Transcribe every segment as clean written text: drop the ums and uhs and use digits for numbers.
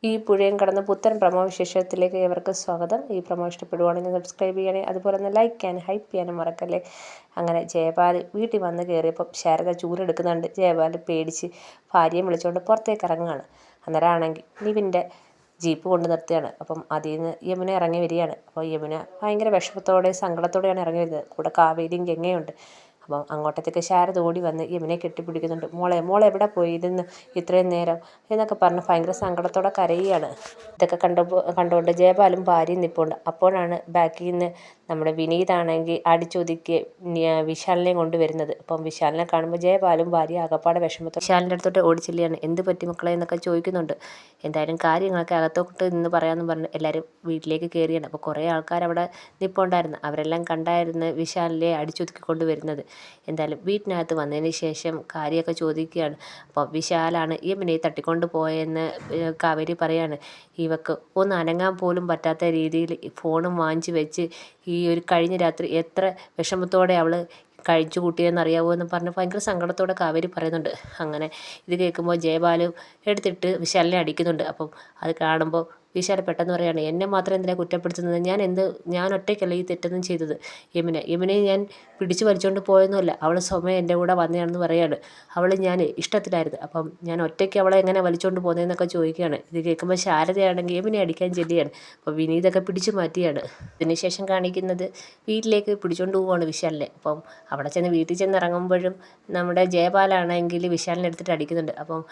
ഈ പുഴയും കടന്ന് പുത്തൻ പ്രമോ വിശേഷത്തിലേക്ക് ഏവർക്കും സ്വാഗതം. ഈ പ്രമോ ഇഷ്ടപ്പെടുവാണെങ്കിൽ സബ്സ്ക്രൈബ് ചെയ്യണേ, അതുപോലെ തന്നെ ലൈക്ക് ചെയ്യാനും ഹൈപ്പ് ചെയ്യാനും മറക്കല്ലേ. അങ്ങനെ ജയപാൽ വീട്ടിൽ വന്ന് കയറിയപ്പം ശാരദ ചൂരെടുക്കുന്നുണ്ട്. ജയപാൽ പേടിച്ച് ഭാര്യയെ വിളിച്ചുകൊണ്ട് പുറത്തേക്ക് ഇറങ്ങുകയാണ്. അന്നേരമാണെങ്കിൽ നിവിൻ്റെ ജീപ്പ് കൊണ്ട് നിർത്തുകയാണ്. അപ്പം അതിൽ നിന്ന് യമുന ഇറങ്ങി വരികയാണ്. അപ്പോൾ യമുന ഭയങ്കര വിഷമത്തോടെ സങ്കടത്തോടെയാണ് ഇറങ്ങി വരുന്നത്. കൂടെ കാവേരിയും ഗംഗയുണ്ട്. അപ്പം അങ്ങോട്ടത്തേക്ക് ശാരദ ഓടി വന്ന് യമുനയെ കെട്ടിപ്പിടിക്കുന്നുണ്ട്. മോളെ എവിടെ പോയി ഇരുന്ന് ഇത്രയും നേരം എന്നൊക്കെ പറഞ്ഞ് ഭയങ്കര സങ്കടത്തോടെ കരയുകയാണ്. ഇതൊക്കെ കണ്ടുകൊണ്ട് ജയപാലും ഭാര്യയും നിൽപ്പുണ്ട്. അപ്പോഴാണ് ബാക്കിൽ നിന്ന് നമ്മുടെ വിനീതാണെങ്കിൽ അടിച്ചൊതുക്കി വിശാലിനെയും കൊണ്ടുവരുന്നത്. അപ്പം വിശാലിനെ കാണുമ്പോൾ ജയപാലും ഭാര്യ അകപ്പാടെ വിഷമത്തോടെ വിശാലിൻ്റെ അടുത്തോട്ട് ഓടിച്ചില്ലാണ്. എന്ത് പറ്റി മക്കളെ എന്നൊക്കെ ചോദിക്കുന്നുണ്ട്. എന്തായാലും കാര്യങ്ങളൊക്കെ അകത്തോട്ട് നിന്ന് പറയാമെന്ന് പറഞ്ഞ് എല്ലാവരും വീട്ടിലേക്ക് കയറിയാണ്. അപ്പോൾ കുറേ ആൾക്കാർ അവിടെ നിൽപ്പുണ്ടായിരുന്നു. അവരെല്ലാം കണ്ടായിരുന്നു വിശാലിനെ അടിച്ചൊതുക്കി കൊണ്ടുവരുന്നത്. എന്തായാലും വീട്ടിനകത്ത് വന്നതിന് ശേഷം കാര്യമൊക്കെ ചോദിക്കുകയാണ്. അപ്പോൾ വിശാലാണ് യമുനയെ തട്ടിക്കൊണ്ട് പോയെന്ന് കാവേരി പറയാണ്. ഇവക്ക് ഒന്ന് അനങ്ങാൻ പോലും പറ്റാത്ത രീതിയിൽ ഫോണും വാങ്ങിച്ച് വെച്ച് ഈ ഒരു കഴിഞ്ഞ രാത്രി എത്ര വിഷമത്തോടെ അവൾ കഴിച്ചു കൂട്ടിയെന്നറിയാവോ എന്ന് പറഞ്ഞ് ഭയങ്കര സങ്കടത്തോടെ കാവേരി പറയുന്നുണ്ട്. അങ്ങനെ ഇത് കേൾക്കുമ്പോൾ ജയപാലു എടുത്തിട്ട് വിശാലിനെ അടിക്കുന്നുണ്ട്. അപ്പം അത് കാണുമ്പോൾ വിശാൽ പെട്ടെന്ന് പറയുകയാണ്, എന്നെ മാത്രം എന്തിനാണ് കുറ്റപ്പെടുത്തുന്നത്? ഞാൻ ഒറ്റയ്ക്കല്ല ഈ തെറ്റൊന്നും ചെയ്തത്. യമുനയെ ഞാൻ പിടിച്ചു വലിച്ചുകൊണ്ട് പോയൊന്നുമല്ല. അവൾ സ്വമയം എൻ്റെ കൂടെ വന്നതാണെന്ന് പറയാണ്. അവൾ ഞാൻ ഇഷ്ടത്തിലായിരുന്നു. അപ്പം ഞാൻ ഒറ്റയ്ക്ക് അവളെ എങ്ങനെ വലിച്ചുകൊണ്ട് പോകുന്നതെന്നൊക്കെ ചോദിക്കുകയാണ്. ഇത് കേൾക്കുമ്പോൾ ശാരദയാണെങ്കിൽ യമുനയെ അടിക്കാൻ ചെല്ലുകയാണ്. അപ്പോൾ വിനീതൊക്കെ പിടിച്ചു മാറ്റിയാണ്. അതിനുശേഷം കാണിക്കുന്നത് വീട്ടിലേക്ക് പിടിച്ചുകൊണ്ട് പോവുകയാണ് വിശാലിനെ. അപ്പം അവിടെ ചെന്ന് വീട്ടിൽ ചെന്ന് ഇറങ്ങുമ്പോഴും നമ്മുടെ ജയപാലാണെങ്കിൽ വിശാലിനെ എടുത്തിട്ട് അടിക്കുന്നുണ്ട്. അപ്പം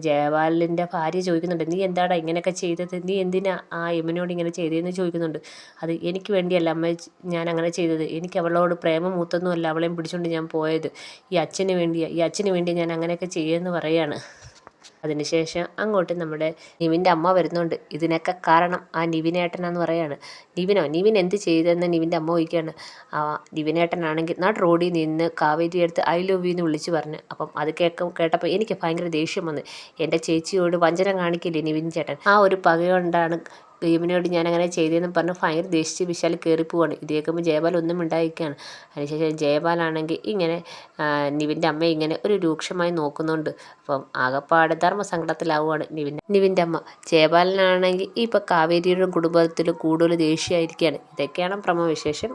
ജയപാലിൻ്റെ ഭാര്യ ചോദിക്കുന്നുണ്ട്, നീ എന്താടാ ഇങ്ങനെയൊക്കെ ചെയ്തത്? നീ എന്തിനാ ആ യമുനയോട് ഇങ്ങനെ ചെയ്തതെന്ന് ചോദിക്കുന്നുണ്ട്. അത് എനിക്ക് വേണ്ടിയല്ല അമ്മ ഞാൻ അങ്ങനെ ചെയ്തത്. എനിക്ക് അവളോട് പ്രേമം മൂത്തൊന്നുമല്ല അവളെയും പിടിച്ചുകൊണ്ട് ഞാൻ പോയത്. ഈ അച്ഛന് വേണ്ടി ഞാൻ അങ്ങനെയൊക്കെ ചെയ്യുമെന്ന് പറയാണ്. അതിനുശേഷം അങ്ങോട്ട് നമ്മുടെ നിവിൻ്റെ അമ്മ വരുന്നുണ്ട്. ഇതിനൊക്കെ കാരണം ആ നിവിനേട്ടനാന്ന് പറയാണ്. നിവിൻ എന്ത് ചെയ്തെന്ന് നിവിൻ്റെ അമ്മ ചോദിക്കുകയാണ്. നിവിനേട്ടനാണെങ്കിൽ റോഡിൽ നിന്ന് കാവേരി അടുത്ത് ഐ ലവ് യു എന്ന് വിളിച്ച് പറഞ്ഞു. അപ്പം അത് കേട്ടപ്പോൾ എനിക്ക് ഭയങ്കര ദേഷ്യം വന്ന്. എൻ്റെ ചേച്ചിയോട് വഞ്ചന കാണിക്കില്ലേ നിവിൻ ചേട്ടൻ, ആ ഒരു പക കൊണ്ടാണ് യമുനയോട് ഞാൻ അങ്ങനെ ചെയ്തതെന്ന് പറഞ്ഞ് ഭയങ്കര ദേഷിച്ച് വിശാൽ കയറിപ്പോവാണ്. ഇത് കേൾക്കുമ്പോൾ ജയപാൽ ഒന്നും മിണ്ടായിരിക്കുകയാണ്. അതിനുശേഷം ജയപാലാണെങ്കിൽ ഇങ്ങനെ നിവിൻ്റെ അമ്മയെ ഇങ്ങനെ ഒരു രൂക്ഷമായി നോക്കുന്നുണ്ട്. അപ്പം ആകപ്പാട് ധർമ്മസങ്കടത്തിലാവുകയാണ് നിവിൻ്റെ അമ്മ. ജയപാലനാണെങ്കിൽ ഇപ്പോൾ കാവേരിയുടെ കുടുംബത്തിൽ കൂടുതൽ ദേഷ്യമായിരിക്കുകയാണ്. ഇതൊക്കെയാണ് പ്രമോ വിശേഷം.